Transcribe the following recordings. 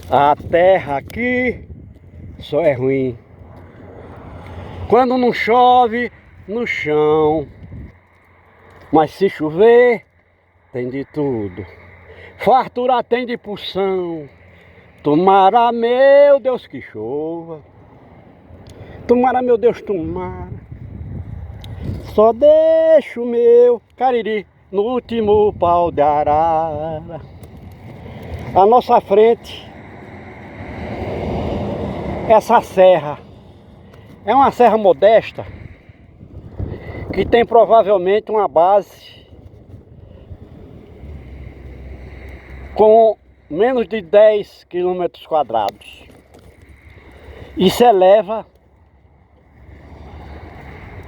A terra aqui só é ruim quando não chove no chão, mas se chover tem de tudo, fartura tem de porção. Tomara, meu Deus, que chova. Tomara, meu Deus, tomara. Só deixa o meu cariri no último pau de arara. À nossa frente, essa serra é uma serra modesta que tem provavelmente uma base com menos de 10 quilômetros quadrados e se eleva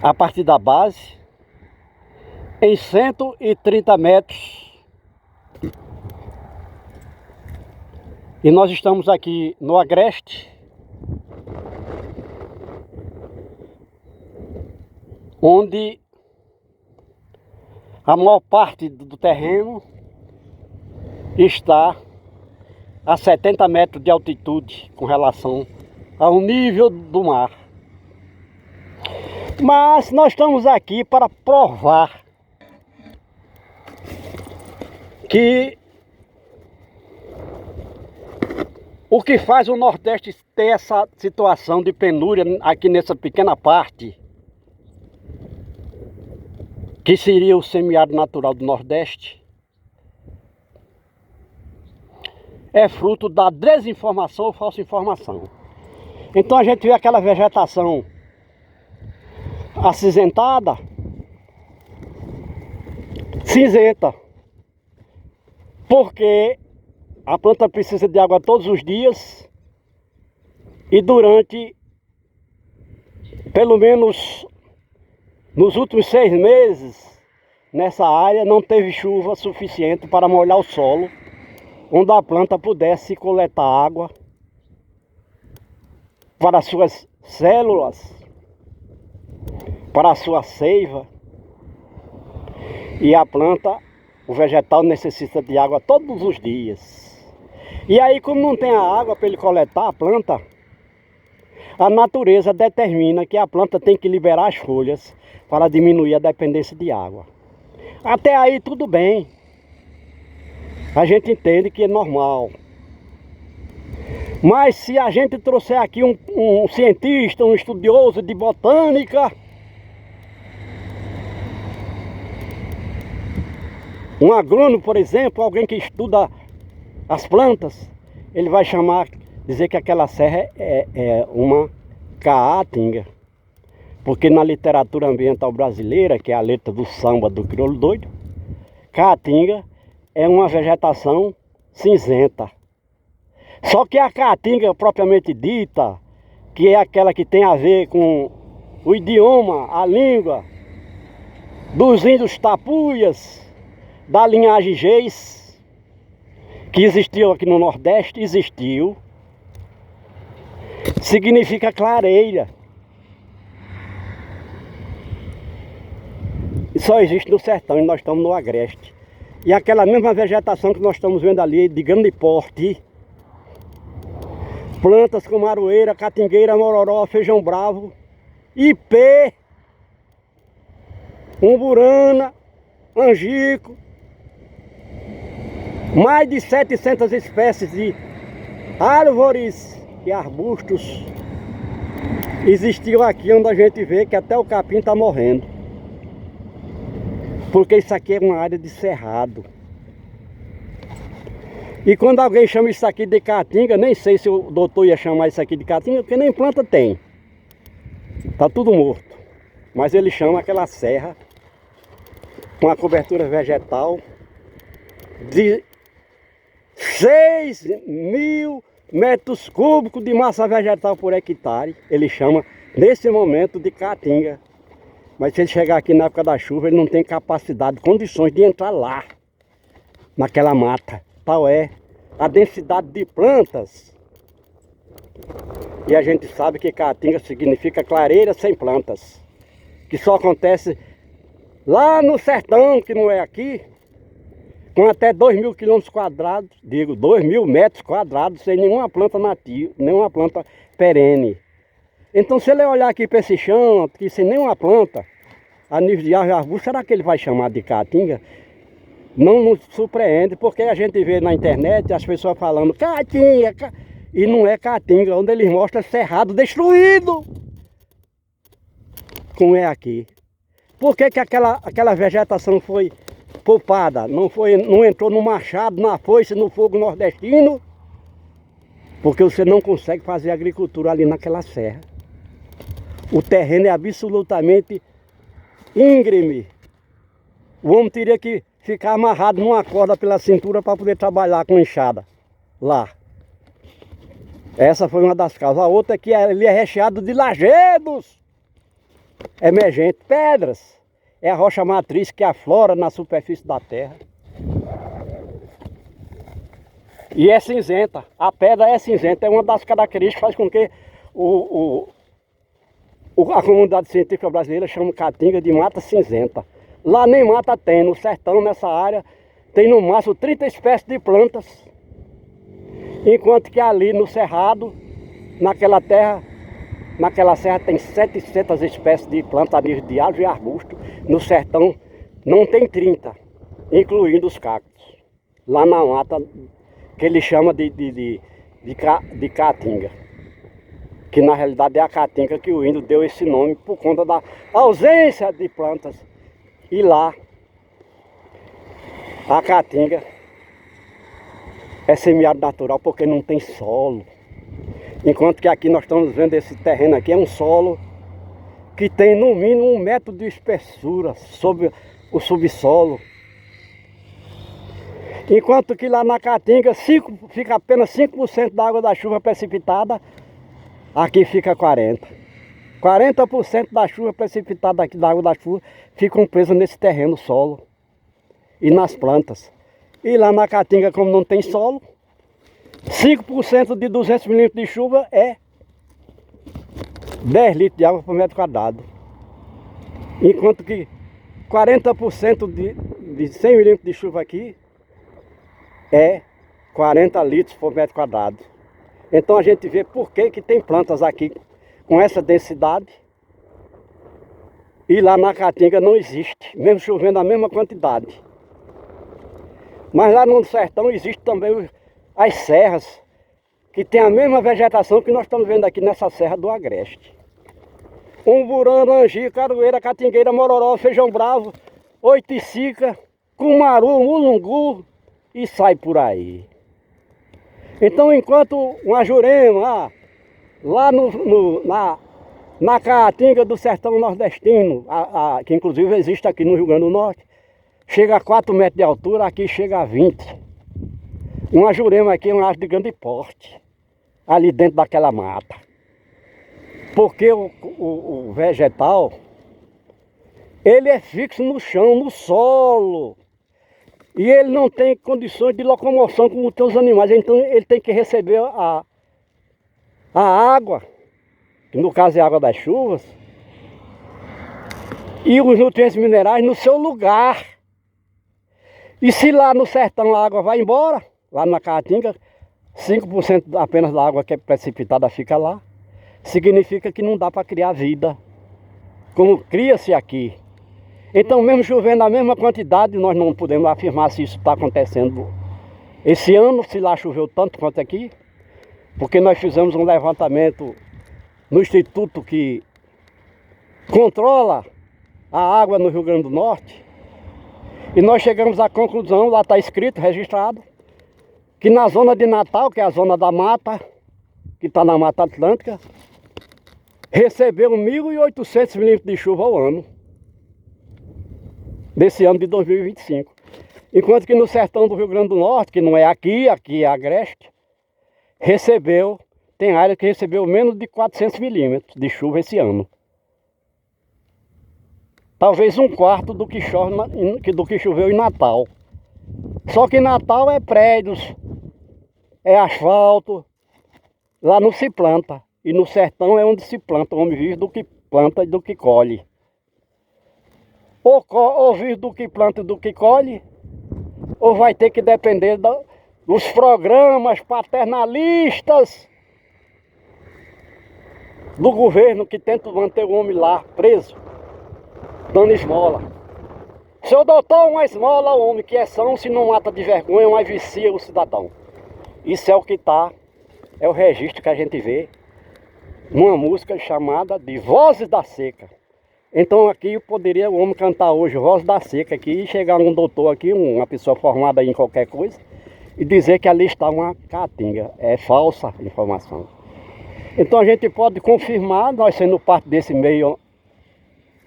a partir da base em 130 metros. E nós estamos aqui no agreste, onde a maior parte do terreno está a 70 metros de altitude com relação ao nível do mar. Mas nós estamos aqui para provar que o que faz o Nordeste ter essa situação de penúria aqui nessa pequena parte, que seria o semiárido natural do Nordeste, é fruto da desinformação ou falsa informação. Então a gente vê aquela vegetação acinzentada, cinzenta, porque a planta precisa de água todos os dias e durante, pelo menos nos últimos 6 meses, nessa área não teve chuva suficiente para molhar o solo, onde a planta pudesse coletar água para as suas células, para a sua seiva. E a planta, o vegetal, necessita de água todos os dias. E aí, como não tem a água para ele coletar a planta, a natureza determina que a planta tem que liberar as folhas para diminuir a dependência de água. Até aí tudo bem. A gente entende que é normal. Mas se a gente trouxer aqui um cientista, um estudioso de botânica, um agrônomo, por exemplo, alguém que estuda as plantas, ele vai dizer que aquela serra é uma caatinga. Porque na literatura ambiental brasileira, que é a letra do samba do crioulo doido, caatinga é uma vegetação cinzenta. Só que a caatinga propriamente dita, que é aquela que tem a ver com o idioma, a língua dos índios tapuias, da linhagem Geis, que existiu aqui no Nordeste, significa clareira. E só existe no sertão, e nós estamos no agreste. E aquela mesma vegetação que nós estamos vendo ali, de grande porte, plantas como aroeira, catingueira, mororó, feijão bravo, ipê, umburana, angico, mais de 700 espécies de árvores e arbustos existiam aqui, onde a gente vê que até o capim está morrendo. Porque isso aqui é uma área de cerrado. E quando alguém chama isso aqui de caatinga, nem sei se o doutor ia chamar isso aqui de caatinga, porque nem planta tem. Está tudo morto. Mas ele chama aquela serra com a cobertura vegetal de 6.000 metros cúbicos de massa vegetal por hectare. Ele chama nesse momento de caatinga. Mas se ele chegar aqui na época da chuva, ele não tem capacidade, condições de entrar lá, naquela mata. Tal é a densidade de plantas. E a gente sabe que caatinga significa clareira sem plantas, que só acontece lá no sertão, que não é aqui, com até 2.000 quilômetros quadrados, digo, 2.000 metros quadrados, sem nenhuma planta nativa, nenhuma planta perene. Então, se ele olhar aqui para esse chão, aqui sem nenhuma planta, a nível de árvore e arbusto, será que ele vai chamar de caatinga? Não nos surpreende, porque a gente vê na internet as pessoas falando caatinga, e não é caatinga, onde eles mostram cerrado destruído, como é aqui. Por que aquela vegetação foi poupada, não entrou no machado, na foice, no fogo nordestino? Porque você não consegue fazer agricultura ali naquela serra. O terreno é absolutamente íngreme. O homem teria que ficar amarrado numa corda pela cintura para poder trabalhar com enxada lá. Essa foi uma das causas. A outra é que ele é recheado de lajedos emergentes, pedras. É a rocha matriz que aflora na superfície da terra. E é cinzenta. A pedra é cinzenta. É uma das características que faz com que a comunidade científica brasileira chama caatinga de mata cinzenta. Lá nem mata tem. No sertão, nessa área, tem no máximo 30 espécies de plantas. Enquanto que ali no cerrado, naquela serra tem 700 espécies de plantas de árvore e arbusto. No sertão não tem 30, incluindo os cactos. Lá na mata, que ele chama de caatinga. Que na realidade é a caatinga que o índio deu esse nome por conta da ausência de plantas. E lá, a caatinga é semiárido natural porque não tem solo. Enquanto que aqui nós estamos vendo esse terreno aqui, é um solo que tem no mínimo 1 metro de espessura sobre o subsolo. Enquanto que lá na caatinga fica apenas 5% da água da chuva precipitada, aqui fica 40%. 40% da chuva precipitada aqui, da água da chuva, ficam presas nesse terreno solo e nas plantas. E lá na caatinga, como não tem solo, 5% de 200 milímetros de chuva é 10 litros de água por metro quadrado. Enquanto que 40% de 100 milímetros de chuva aqui é 40 litros por metro quadrado. Então a gente vê por que tem plantas aqui com essa densidade e lá na caatinga não existe, mesmo chovendo a mesma quantidade. Mas lá no sertão existe também as serras, que tem a mesma vegetação que nós estamos vendo aqui nessa serra do Agreste. Umburã, Angi, Caroeira, Catingueira, Mororó, Feijão Bravo, Oiticica, Cumaru, Mulungu e sai por aí. Então enquanto uma Jurema, lá na caatinga do sertão nordestino, que inclusive existe aqui no Rio Grande do Norte, chega a 4 metros de altura, aqui chega a 20. Uma Jurema aqui é uma árvore de grande porte, ali dentro daquela mata. Porque o vegetal, ele é fixo no chão, no solo. E ele não tem condições de locomoção como tem os animais. Então ele tem que receber a água, que no caso é a água das chuvas, e os nutrientes minerais no seu lugar. E se lá no sertão a água vai embora, lá na caatinga, 5% apenas da água que é precipitada fica lá, significa que não dá para criar vida, como cria-se aqui. Então mesmo chovendo a mesma quantidade, nós não podemos afirmar se isso está acontecendo esse ano, se lá choveu tanto quanto aqui, porque nós fizemos um levantamento no instituto que controla a água no Rio Grande do Norte, e nós chegamos à conclusão, lá está escrito, registrado, que na zona de Natal, que é a zona da mata, que está na Mata Atlântica, recebeu 1.800 milímetros de chuva ao ano, desse ano de 2025. Enquanto que no sertão do Rio Grande do Norte, que não é aqui, aqui é Agreste, tem área que recebeu menos de 400 milímetros de chuva esse ano. Talvez 1/4 do que choveu em Natal. Só que Natal é prédios, é asfalto, lá não se planta. E no sertão é onde se planta, o homem vive do que planta e do que colhe. Ou vive do que planta e do que colhe, ou vai ter que depender dos programas paternalistas do governo que tenta manter o homem lá preso, dando esmola. Seu doutor, uma esmola ao homem, que é são, se não mata de vergonha, mas vicia o cidadão. Isso é o que está, é o registro que a gente vê numa música chamada de Vozes da Seca. Então aqui poderia o homem cantar hoje Vozes da Seca aqui, e chegar um doutor aqui, uma pessoa formada em qualquer coisa, e dizer que ali está uma caatinga. É falsa informação. Então a gente pode confirmar, nós sendo parte desse meio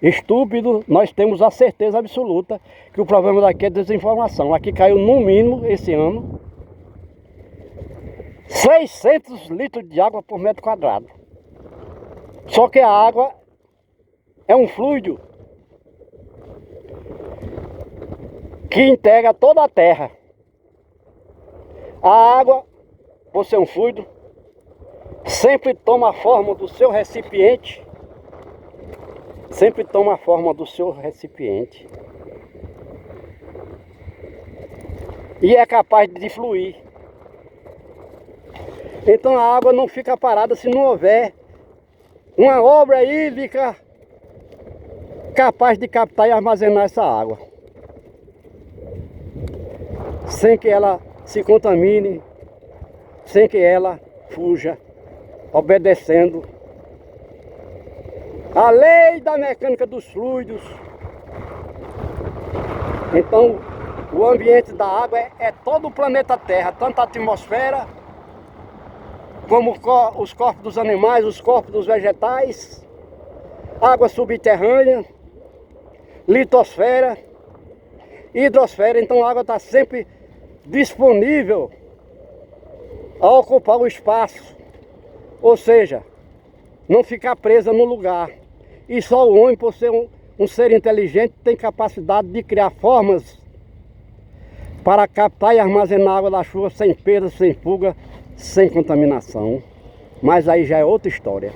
estúpido, nós temos a certeza absoluta que o problema daqui é desinformação. Aqui caiu no mínimo esse ano 600 litros de água por metro quadrado. Só que a água é um fluido que integra toda a terra. A água, por ser um fluido, sempre toma a forma do seu recipiente. Sempre toma a forma do seu recipiente. E é capaz de fluir. Então a água não fica parada se não houver uma obra hídrica capaz de captar e armazenar essa água, sem que ela se contamine, sem que ela fuja, obedecendo a lei da mecânica dos fluidos. Então o ambiente da água é todo o planeta Terra, tanto a atmosfera como os corpos dos animais, os corpos dos vegetais, água subterrânea, litosfera, hidrosfera. Então a água está sempre disponível a ocupar o espaço, ou seja, não ficar presa no lugar. E só o homem, por ser um ser inteligente, tem capacidade de criar formas para captar e armazenar água da chuva sem perda, sem fuga, sem contaminação. Mas aí já é outra história.